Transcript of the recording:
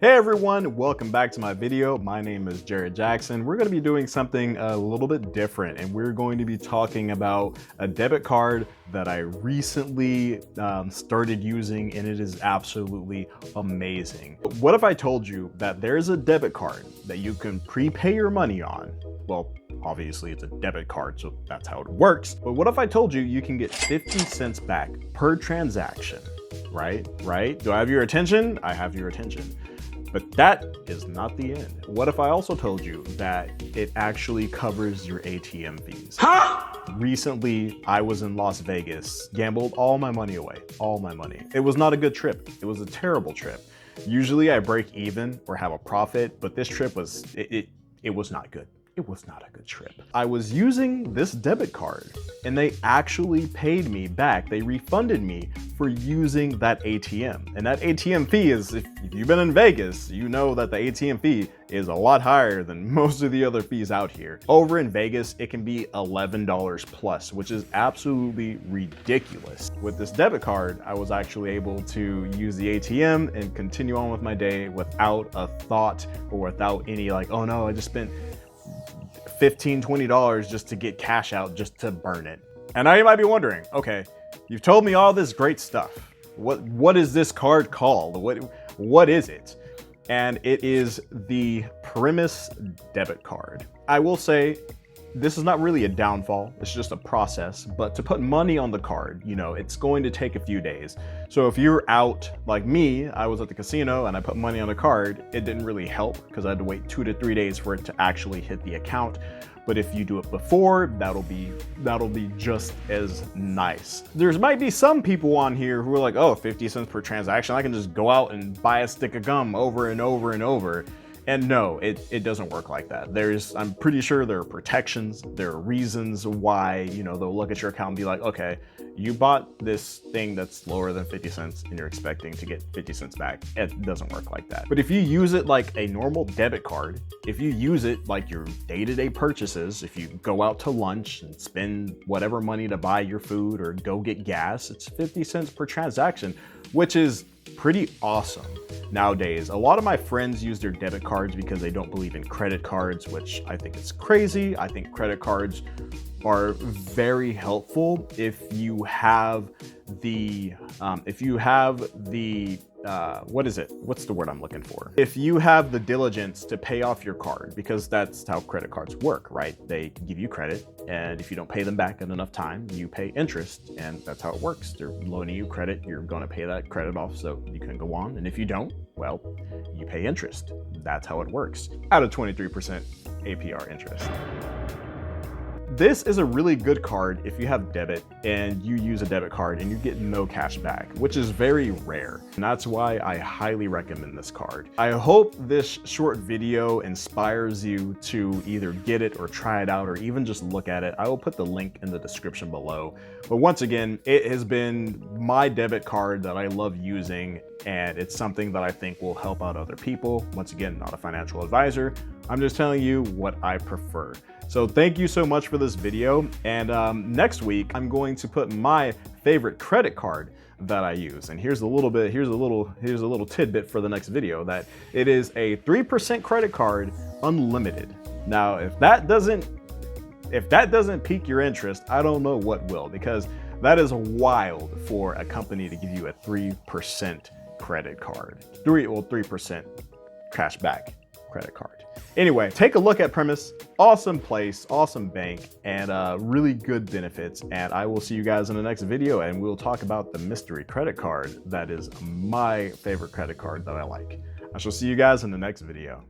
Hey everyone, welcome back to my video. My name is Jared Jackson. We're going to be doing something a little bit different, and we're going to be talking about a debit card that I recently started using, and it is absolutely amazing. What if I told you that there's a debit card that you can prepay your money on? Well, obviously it's a debit card, so that's how it works. But what if I told you you can get 50 cents back per transaction? Right? Do I have your attention? I have your attention. But that is not the end. What if I also told you that it actually covers your ATM fees? Huh? Recently, I was in Las Vegas, gambled all my money away, all my money. It was not a good trip. It was a terrible trip. Usually I break even or have a profit, but this trip was, it was not good. It was not a good trip. I was using this debit card and they actually paid me back. They refunded me for using that ATM. And that ATM fee is, if you've been in Vegas, you know that the ATM fee is a lot higher than most of the other fees out here. Over in Vegas, it can be $11 plus, which is absolutely ridiculous. With this debit card, I was actually able to use the ATM and continue on with my day without a thought or without any like, oh no, I just spent $15, $20 just to get cash out, just to burn it. And now you might be wondering, okay, you've told me all this great stuff. What is this card called? What is it? And it is the Premise debit card. I will say, this is not really a downfall, it's just a process, but to put money on the card, you know, it's going to take a few days. So if you're out like me, I was at the casino and I put money on the card, it didn't really help because I had to wait 2 to 3 days for it to actually hit the account. But if you do it before, that'll be just as nice. There might be some people on here who are like, oh, 50 cents per transaction, I can just go out and buy a stick of gum over and over and over. And no, it doesn't work like that. I'm pretty sure there are protections, there are reasons why, you know, they'll look at your account and be like, okay, you bought this thing that's lower than 50 cents and you're expecting to get 50 cents back. It doesn't work like that. But if you use it like a normal debit card, if you use it like your day-to-day purchases, if you go out to lunch and spend whatever money to buy your food or go get gas, it's 50 cents per transaction, which is pretty awesome. Nowadays, a lot of my friends use their debit cards because they don't believe in credit cards, which I think is crazy. I think credit cards are very helpful if you have the, what's the word I'm looking for? If you have the diligence to pay off your card, because that's how credit cards work, right? They give you credit, and if you don't pay them back in enough time, you pay interest, and that's how it works. They're loaning you credit, you're gonna pay that credit off so you can go on, and if you don't, well, you pay interest. That's how it works. Out of 23% APR interest. This is a really good card if you have debit and you use a debit card and you get no cash back, which is very rare. And that's why I highly recommend this card. I hope this short video inspires you to either get it or try it out or even just look at it. I will put the link in the description below. But once again, it has been my debit card that I love using, and it's something that I think will help out other people. Once again, not a financial advisor. I'm just telling you what I prefer. So thank you so much for this video. And next week, I'm going to put my favorite credit card that I use. And here's a little tidbit for the next video, that it is a 3% credit card, unlimited. Now, if that doesn't pique your interest, I don't know what will, because that is wild for a company to give you a 3% credit card. 3% cash back credit card. Anyway, take a look at Premise. Awesome place, awesome bank, and really good benefits. And I will see you guys in the next video, and we'll talk about the mystery credit card that is my favorite credit card that I like. I shall see you guys in the next video.